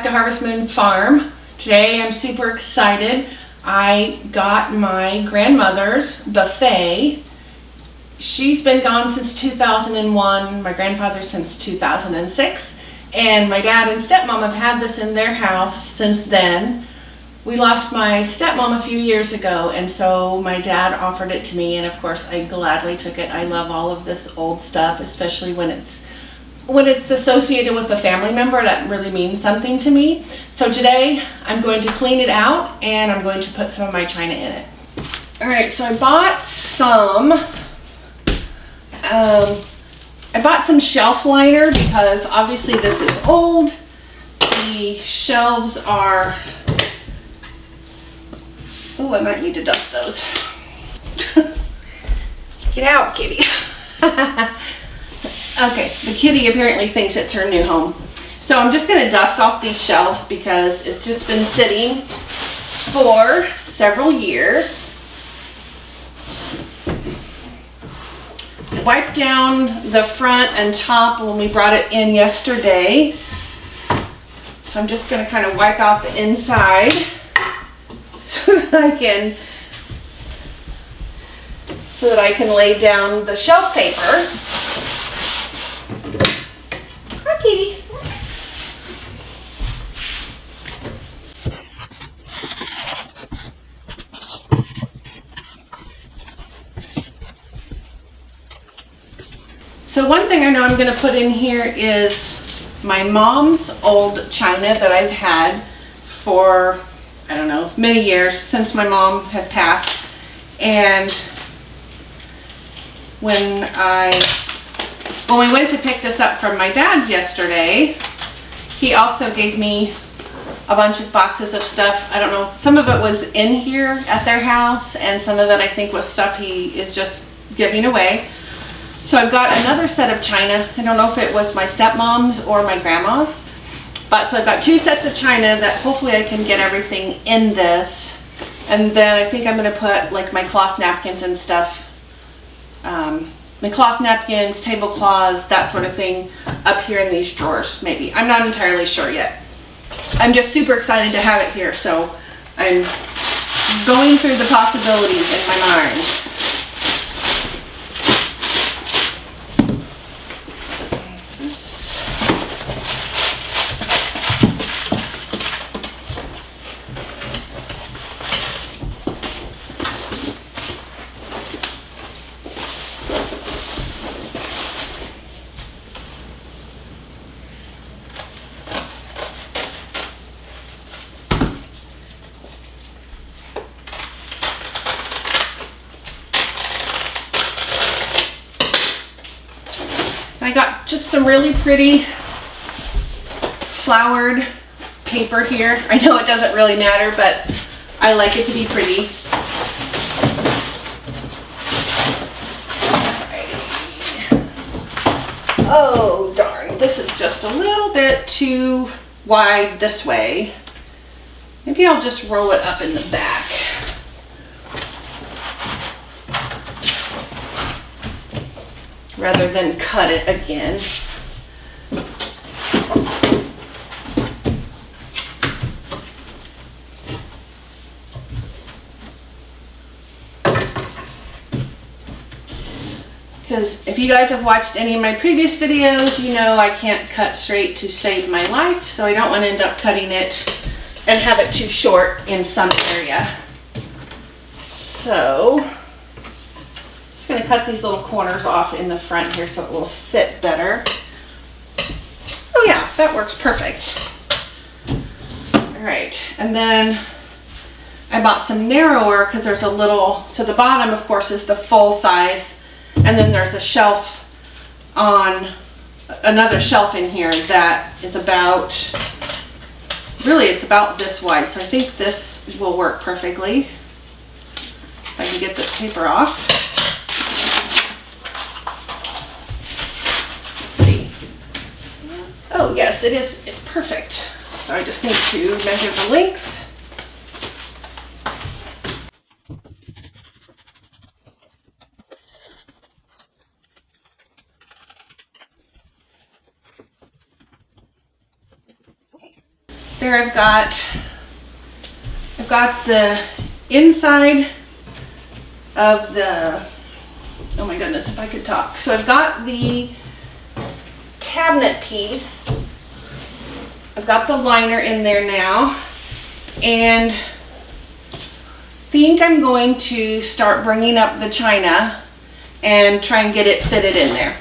to Harvest Moon Farm. Today I'm super excited. I got my grandmother's buffet. She's been gone since 2001, my grandfather since 2006, and my dad and stepmom have had this in their house since then. We lost my stepmom a few years ago, and so my dad offered it to me, and of course I gladly took it. I love all of this old stuff, especially when it's associated with a family member. That really means something to me. So today I'm going to clean it out and I'm going to put some of my china in it. All right, so I bought some shelf liner because obviously this is old. The shelves are, oh, I might need to dust those. Get out, kitty. Okay, the kitty apparently thinks it's her new home. So I'm just gonna dust off these shelves because it's just been sitting for several years. I wiped down the front and top when we brought it in yesterday. So I'm just gonna kind of wipe out the inside so that I can lay down the shelf paper. Hi, kitty. So one thing I know I'm going to put in here is my mom's old china that I've had for, I don't know, many years since my mom has passed. And when we went to pick this up from my dad's yesterday, he also gave me a bunch of boxes of stuff. I don't know, some of it was in here at their house and some of it I think was stuff he is just giving away. So I've got another set of china. I don't know if it was my stepmom's or my grandma's, but so I've got two sets of china that hopefully I can get everything in this. And then I think I'm going to put like my cloth napkins and stuff, my cloth napkins, tablecloths, that sort of thing up here in these drawers maybe. I'm not entirely sure yet. I'm just super excited to have it here, so I'm going through the possibilities in my mind. I got just some really pretty flowered paper here. I know it doesn't really matter, but I like it to be pretty. Oh darn, this is just a little bit too wide this way. Maybe I'll just roll it up in the back. Rather than cut it again. Because if you guys have watched any of my previous videos, you know I can't cut straight to save my life, so I don't want to end up cutting it and have it too short in some area. So going to cut these little corners off in the front here so it will sit better. Oh yeah, that works perfect. All right, and then I bought some narrower because there's a little, so the bottom of course is the full size, and then there's a shelf on, another shelf in here that is about, really it's about this wide, so I think this will work perfectly. If I can get this paper off. Oh yes, it is. It's perfect. So I just need to measure the length. There I've got the inside of the, oh my goodness, if I could talk. So I've got the cabinet piece. I've got the liner in there now, and think I'm going to start bringing up the china and try and get it fitted in there.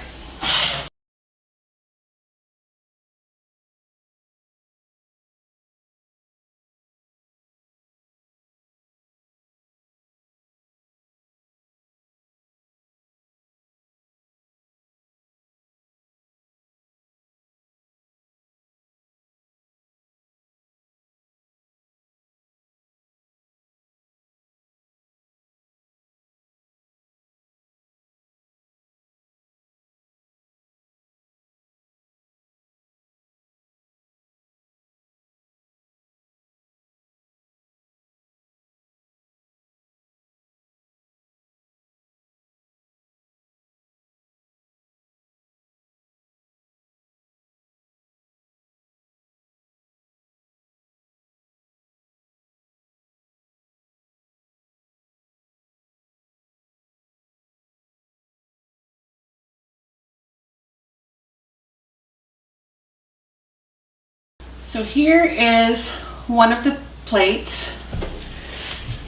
So here is one of the plates.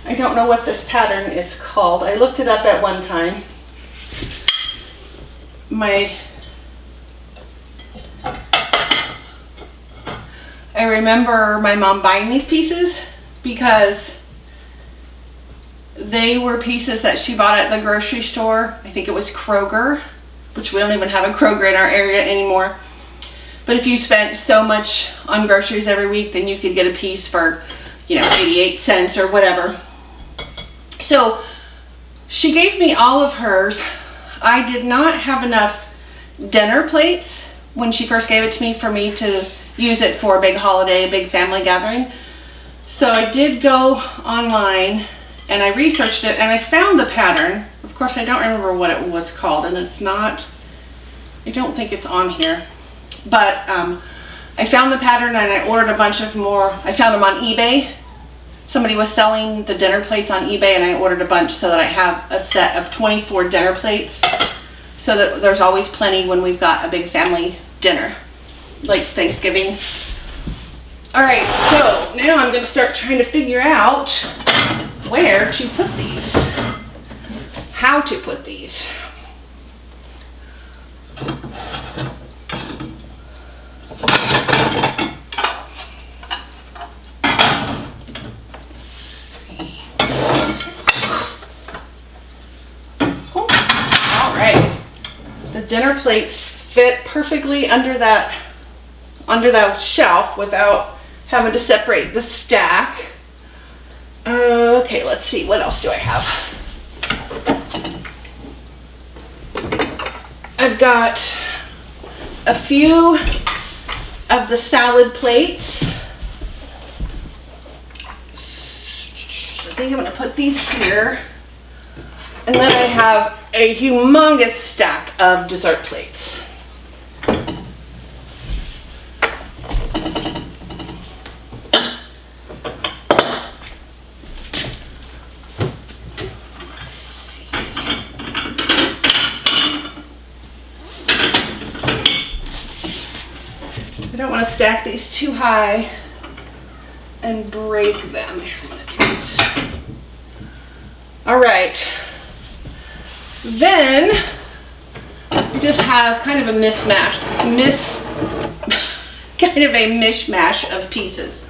I don't know what this pattern is called. I looked it up at one time. I remember my mom buying these pieces because they were pieces that she bought at the grocery store. I think it was Kroger, which we don't even have a Kroger in our area anymore. But if you spent so much on groceries every week, then you could get a piece for, 88 cents or whatever. So she gave me all of hers. I did not have enough dinner plates when she first gave it to me to use it for a big holiday, a big family gathering. So I did go online and I researched it and I found the pattern. Of course, I don't remember what it was called, and I don't think it's on here. But I found the pattern and I ordered a bunch of more. I found them on eBay. Somebody was selling the dinner plates on eBay, and I ordered a bunch so that I have a set of 24 dinner plates so that there's always plenty when we've got a big family dinner, like Thanksgiving. All right, so now I'm going to start trying to figure out where to put these, how to put these. Dinner plates fit perfectly under that shelf without having to separate the stack. Okay, let's see, what else do I have? I've got a few of the salad plates. I think I'm going to put these here. And then I have a humongous stack of dessert plates. Let's see. I don't want to stack these too high and break them. Here, I'm going to do this. All right. Then we just have kind of a mishmash of pieces.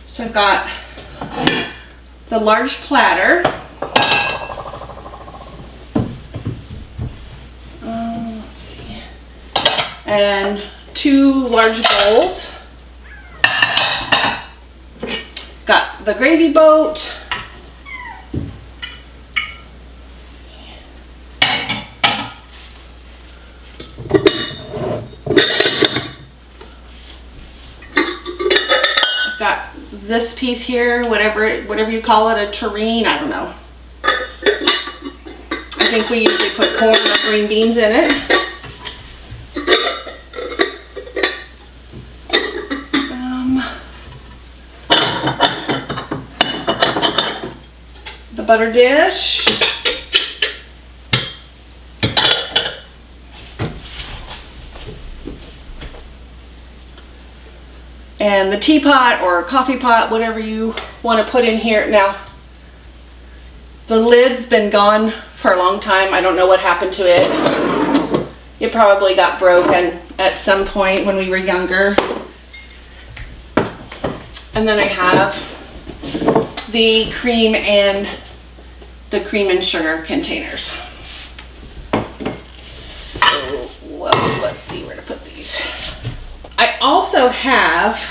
So I've got the large platter. Let's see. And 2 large bowls. Got the gravy boat. This piece here, whatever you call it, a terrine, I don't know. I think we usually put corn or green beans in it. butter dish. And the teapot or coffee pot, whatever you want to put in here. Now, the lid's been gone for a long time. I don't know what happened to it. It probably got broken at some point when we were younger. And then I have the cream and sugar containers. So, well, let's see where to put these. I also have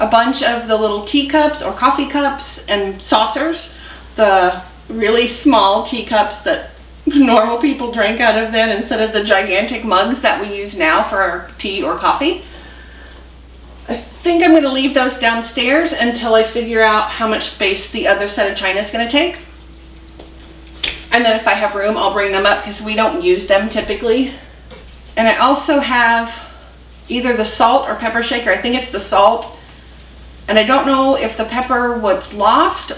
a bunch of the little teacups or coffee cups and saucers, the really small teacups that normal people drank out of then instead of the gigantic mugs that we use now for our tea or coffee. I think I'm going to leave those downstairs until I figure out how much space the other set of china is going to take. And then if I have room, I'll bring them up because we don't use them typically. And I also have either the salt or pepper shaker. I think it's the salt. And I don't know if the pepper was lost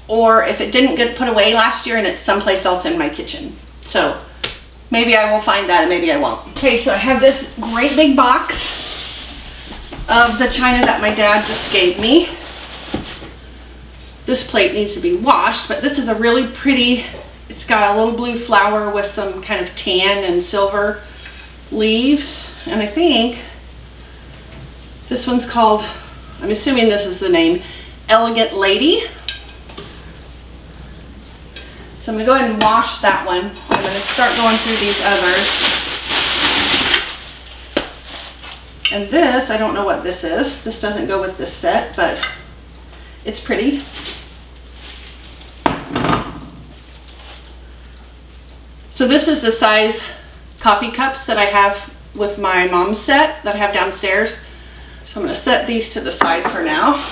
or if it didn't get put away last year and it's someplace else in my kitchen. So maybe I will find that and maybe I won't. Okay, so I have this great big box of the china that my dad just gave me. This plate needs to be washed, but this is a really pretty, it's got a little blue flower with some kind of tan and silver leaves. And I think this one's called, I'm assuming this is the name, Elegant Lady. So I'm going to go ahead and wash that one. I'm going to start going through these others. And this, I don't know what this is. This doesn't go with this set, but it's pretty. So this is the size coffee cups that I have with my mom's set that I have downstairs. So I'm going to set these to the side for now.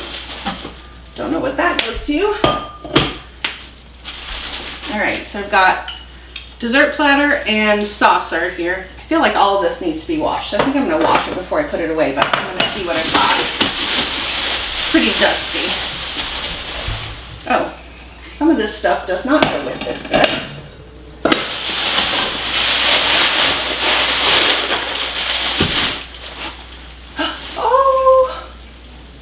Don't know what that goes to. All right, so I've got dessert platter and saucer here. I feel like all of this needs to be washed. I think I'm going to wash it before I put it away, but I'm going to see what I've got. It's pretty dusty. Oh, some of this stuff does not go with this set. Oh,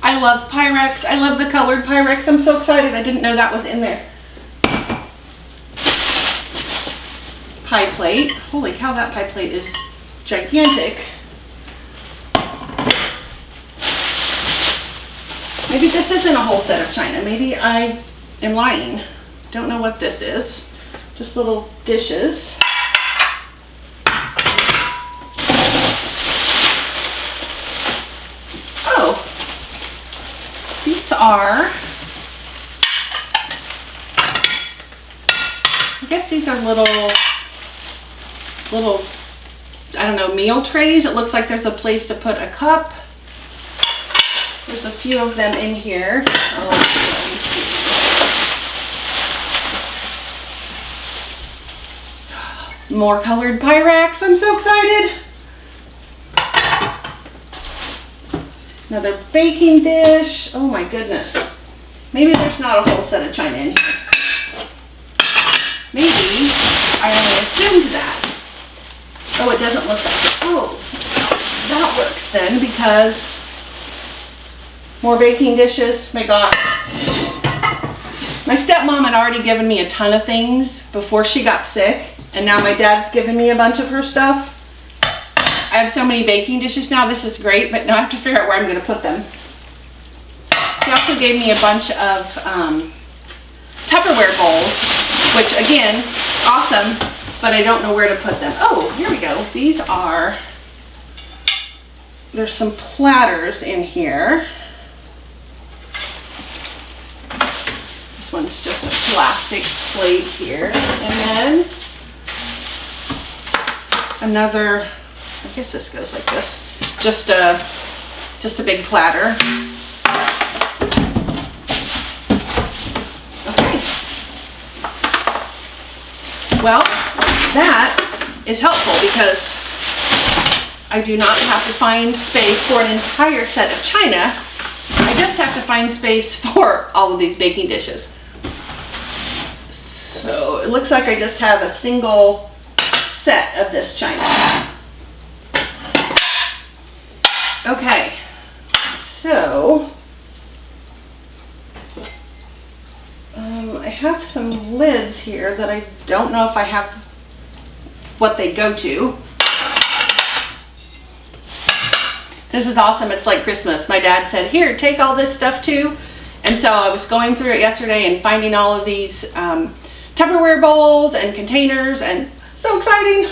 I love Pyrex. I love the colored Pyrex. I'm so excited. I didn't know that was in there. Pie plate. Holy cow, that pie plate is gigantic. Maybe this isn't a whole set of china. Maybe I am lying. Don't know what this is. Just little dishes. Oh, these are, I guess these are little, I don't know, meal trays. It looks like there's a place to put a cup. There's a few of them in here. Oh, more colored Pyrex. I'm so excited. Another baking dish. Oh my goodness. Maybe there's not a whole set of china in here. Maybe I only assumed that. Oh, it doesn't look like it. Oh, that works then, because more baking dishes. My God. My stepmom had already given me a ton of things before she got sick, and now my dad's given me a bunch of her stuff. I have so many baking dishes now. This is great, but now I have to figure out where I'm going to put them. He also gave me a bunch of Tupperware bowls, which again, awesome, but I don't know where to put them. Oh, here we go. These are, there's some platters in here. This one's just a plastic plate here. And then another, I guess this goes like this. Just a big platter. Okay. Well, that is helpful because I do not have to find space for an entire set of china. I just have to find space for all of these baking dishes. So it looks like I just have a single set of this china. Okay, so I have some lids here that I don't know if I have what they go to. This is awesome. It's like Christmas. My dad said, here, take all this stuff too. And so I was going through it yesterday and finding all of these Tupperware bowls and containers, and so exciting.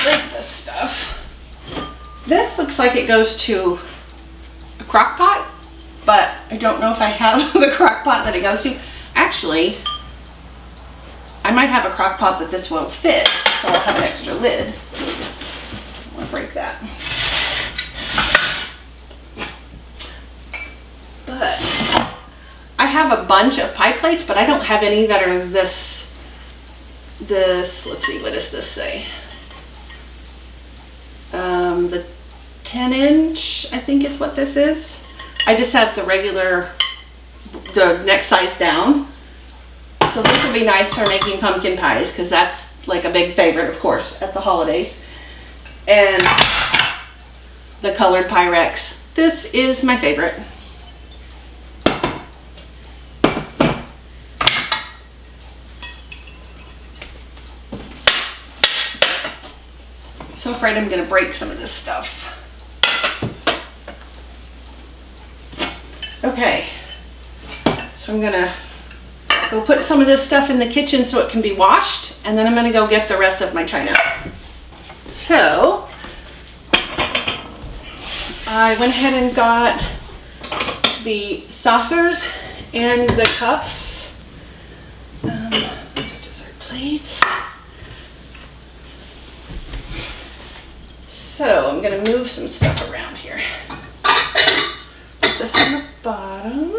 Break this stuff. This looks like it goes to a crock pot, but I don't know if I have the crock pot that it goes to. Actually, I might have a crock pot that this won't fit, so I'll have an extra lid. I want to break that. But I have a bunch of pie plates, but I don't have any that are this, let's see, what does this say? The 10-inch, I think is what this is. I just have the regular, the next size down. So this would be nice for making pumpkin pies, because that's like a big favorite, of course, at the holidays. And the colored Pyrex. This is my favorite. So afraid I'm gonna break some of this stuff. Okay, so I'm gonna go put some of this stuff in the kitchen so it can be washed, and then I'm gonna go get the rest of my china. So I went ahead and got the saucers and the cups. These are dessert plates. So I'm gonna move some stuff around here. Put this on the bottom.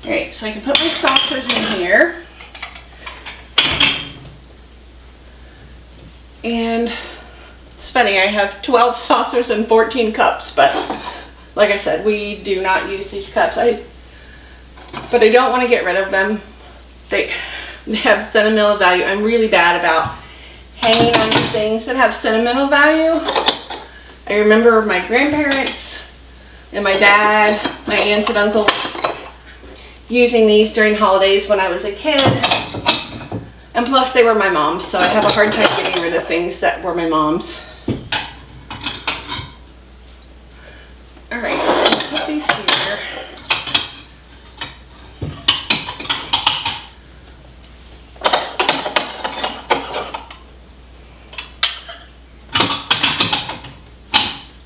Alright, so I can put my saucers in here. And it's funny, I have 12 saucers and 14 cups, but like I said, we do not use these cups. But I don't want to get rid of them. They have sentimental value. I'm really bad about hanging on to things that have sentimental value. I remember my grandparents and my dad, my aunts and uncles using these during holidays when I was a kid. And plus they were my mom's, so I have a hard time getting rid of things that were my mom's. Alright, so put these here.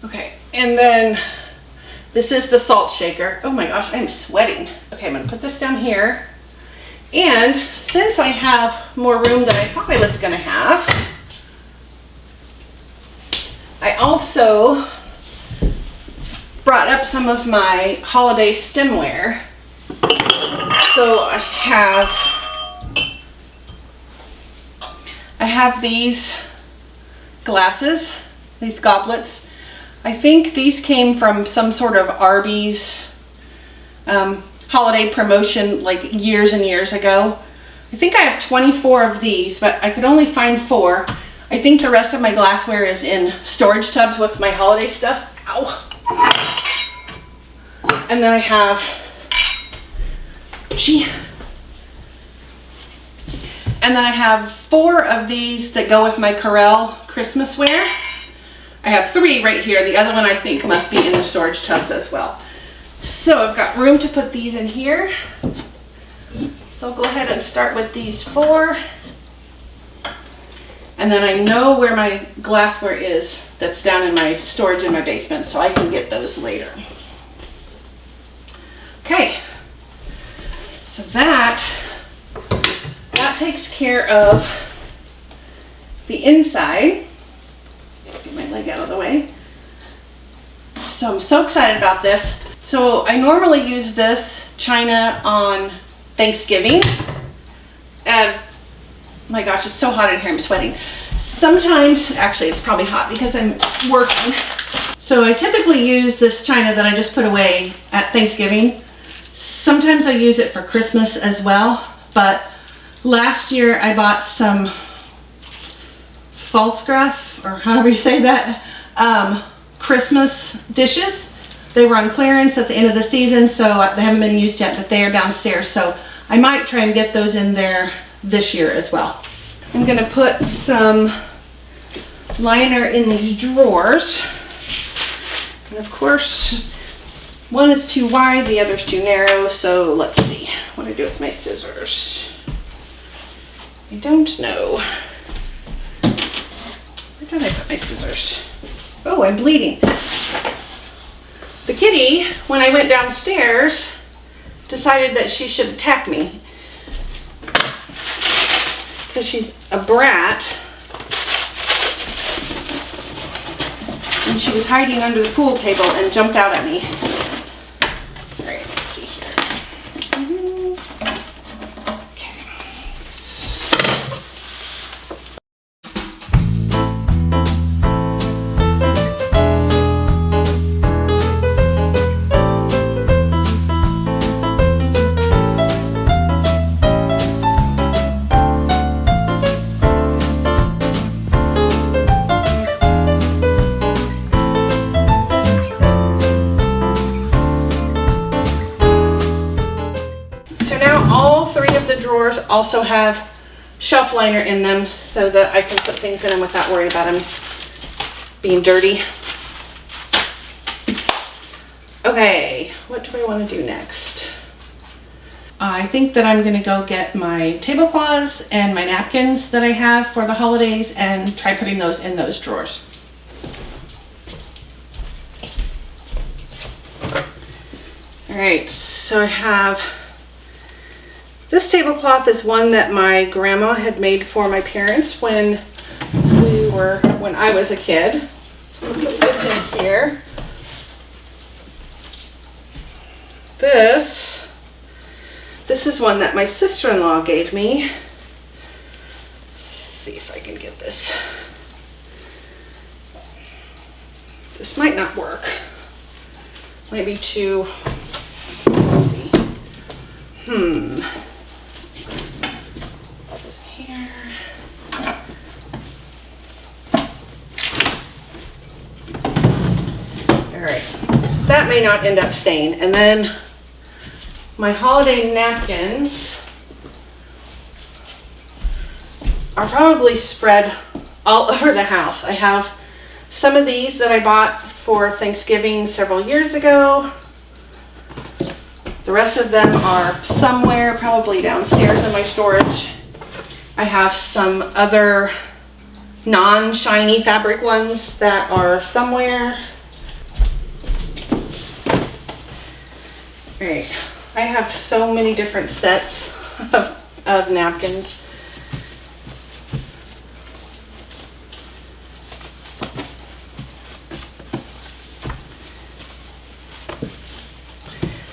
Okay, and then this is the salt shaker. Oh my gosh, I'm sweating. Okay, I'm gonna put this down here. And since I have more room than I thought I was gonna have, I also brought up some of my holiday stemware. So I have these glasses, these goblets. I think these came from some sort of Arby's holiday promotion like years and years ago. I think I have 24 of these, but I could only find 4. I think the rest of my glassware is in storage tubs with my holiday stuff. Ow. And then I have, and then I have 4 of these that go with my Corel Christmasware. I have 3 right here. The other one I think must be in the storage tubs as well. So I've got room to put these in here. So I'll go ahead and start with these 4. And then I know where my glassware is that's down in my storage in my basement, so I can get those later. Okay, so that takes care of the inside. Get my leg out of the way. So I'm so excited about this. So I normally use this china on Thanksgiving, and my gosh, it's so hot in here, I'm sweating. Sometimes, actually it's probably hot because I'm working. So I typically use this china that I just put away at Thanksgiving. Sometimes I use it for Christmas as well, but last year I bought some Falstaff, or however you say that, Christmas dishes. They were on clearance at the end of the season, so they haven't been used yet, but they are downstairs. So I might try and get those in there this year as well. I'm gonna put some liner in these drawers. And of course, one is too wide, the other's too narrow, so let's see what I do with my scissors. I don't know. Where did I put my scissors? Oh, I'm bleeding. The kitty, when I went downstairs, decided that she should attack me. Because she's a brat. And she was hiding under the pool table and jumped out at me. All right, let's see here. Drawers also have shelf liner in them so that I can put things in them without worrying about them being dirty. Okay, what do I want to do next? I think that I'm going to go get my tablecloths and my napkins that I have for the holidays and try putting those in those drawers. All right, so I have this tablecloth is one that my grandma had made for my parents when I was a kid. So I'll put this in here. This is one that my sister-in-law gave me. Let's see if I can get this. This might not work. Maybe too, let's see. Here. Alright, that may not end up staying. And then my holiday napkins are probably spread all over the house. I have some of these that I bought for Thanksgiving several years ago. The rest of them are somewhere, probably downstairs in my storage. I have some other non-shiny fabric ones that are somewhere. All right, I have so many different sets of napkins.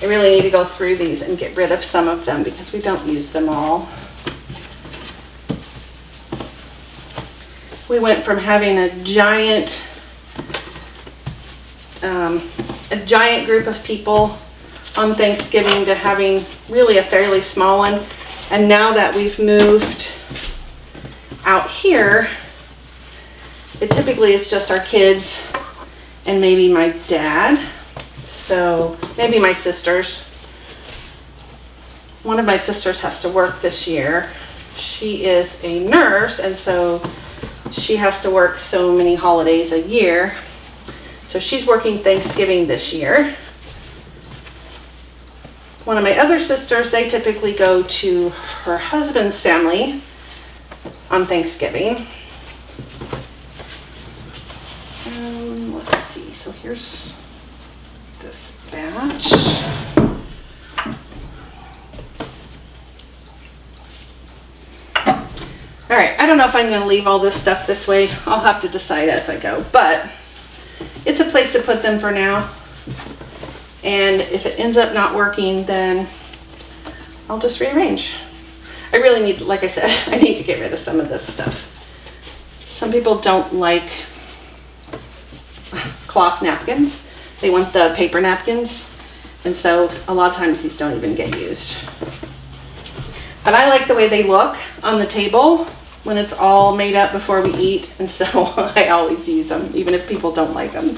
I really need to go through these and get rid of some of them because we don't use them all. We went from having a giant group of people on Thanksgiving to having really a fairly small one. And now that we've moved out here, it typically is just our kids and maybe my dad. So maybe my sisters. One of my sisters has to work this year. She is a nurse, and so she has to work so many holidays a year. So she's working Thanksgiving this year. One of my other sisters, they typically go to her husband's family on Thanksgiving. Let's see, so here's this batch. All right, I don't know if I'm going to leave all this stuff this way. I'll have to decide as I go, but it's a place to put them for now. And if it ends up not working, then I'll just rearrange. I really need, like I said, I need to get rid of some of this stuff. Some people don't like cloth napkins. They want the paper napkins. And so a lot of times these don't even get used. But I like the way they look on the table when it's all made up before we eat. And so I always use them, even if people don't like them.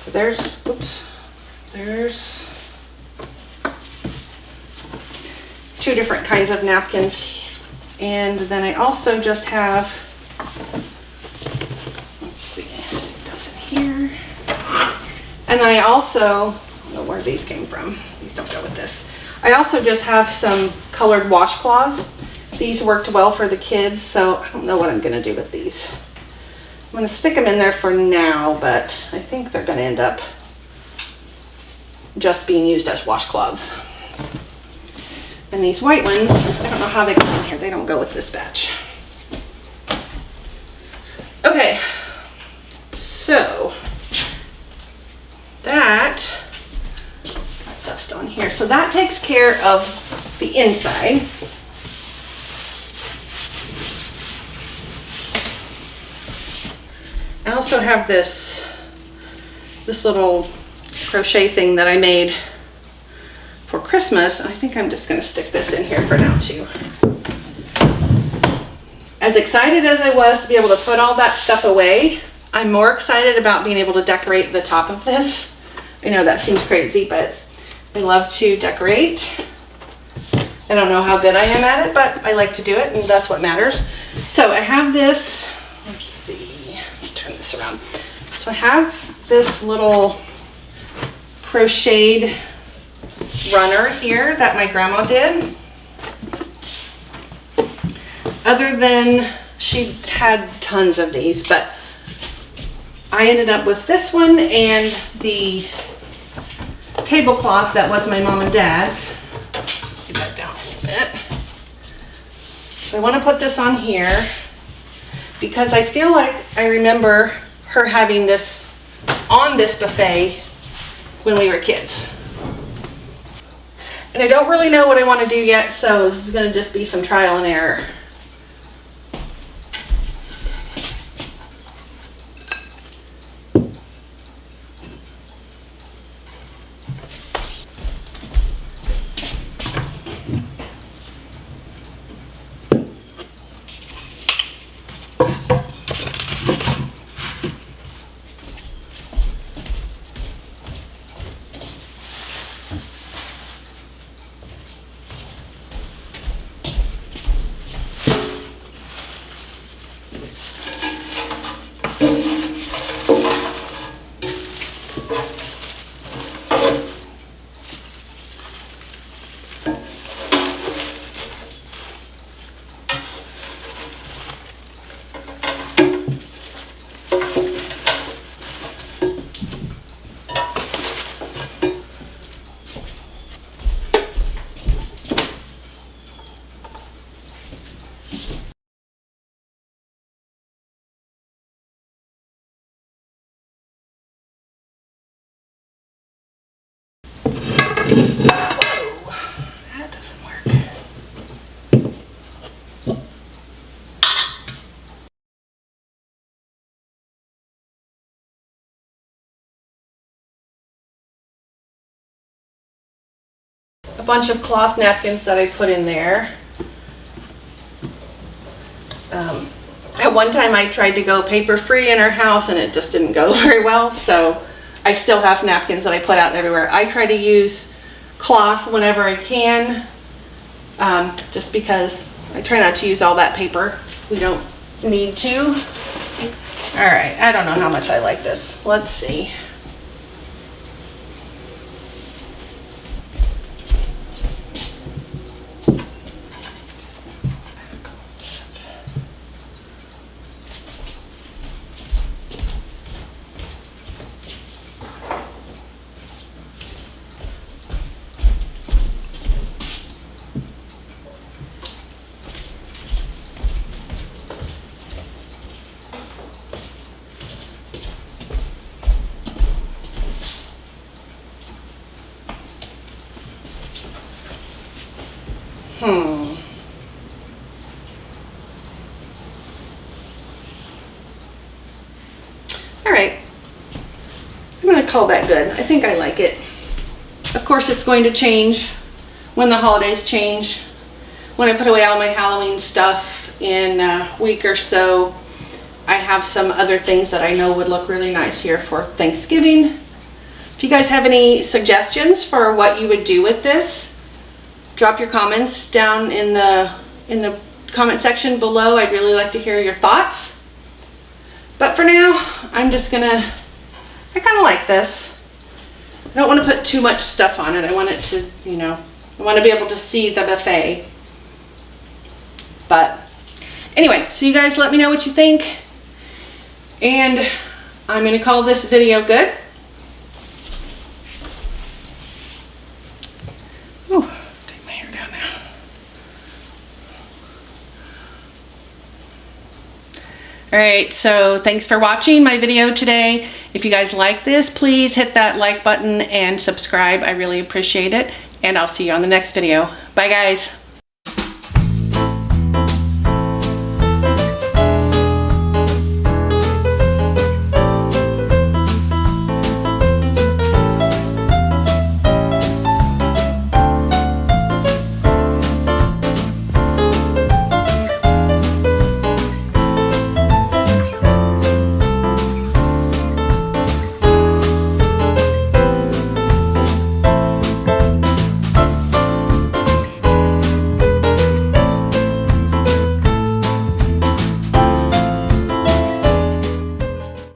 So there's 2 different kinds of napkins. And then I also just have, let's see, stick those in here. And then I also, I don't know where these came from. These don't go with this. I also just have some colored washcloths. These worked well for the kids, so I don't know what I'm gonna do with these. I'm gonna stick them in there for now, but I think they're gonna end up just being used as washcloths. And these white ones, I don't know how they go in here. They don't go with this batch. Okay, so that, got dust on here. So that takes care of the inside. I also have this little crochet thing that I made for Christmas. I think I'm just going to stick this in here for now too. As excited as I was to be able to put all that stuff away, I'm more excited about being able to decorate the top of this. I know that seems crazy, but I love to decorate. I don't know how good I am at it, but I like to do it, and that's what matters. So I have this, let's see, let me turn this around. So I have this little crocheted runner here that my grandma did. Other than, she had tons of these, but I ended up with this one and the tablecloth that was my mom and dad's. Let's get that down a little bit. So I want to put this on here because I feel like I remember her having this on this buffet when we were kids. And I don't really know what I want to do yet, so this is going to just be some trial and error. Whoa, that doesn't work. A bunch of cloth napkins that I put in there. At one time I tried to go paper free in our house and it just didn't go very well, so I still have napkins that I put out everywhere. I try to use cloth whenever I can, just because I try not to use all that paper. We don't need to. All right, I don't know how much I like this. Let's see. All right. I'm gonna call that good. I think I like it. Of course, it's going to change when the holidays change. When I put away all my Halloween stuff in a week or so, I have some other things that I know would look really nice here for Thanksgiving. If you guys have any suggestions for what you would do with this, drop your comments down in the comment section below. I'd really like to hear your thoughts. But for now, I kind of like this. I don't want to put too much stuff on it. I want it to, I want to be able to see the buffet. But anyway, so you guys let me know what you think. And I'm going to call this video good. Ooh, take my hair down now. Alright, so thanks for watching my video today. If you guys like this, please hit that like button and subscribe. I really appreciate it. And I'll see you on the next video. Bye guys.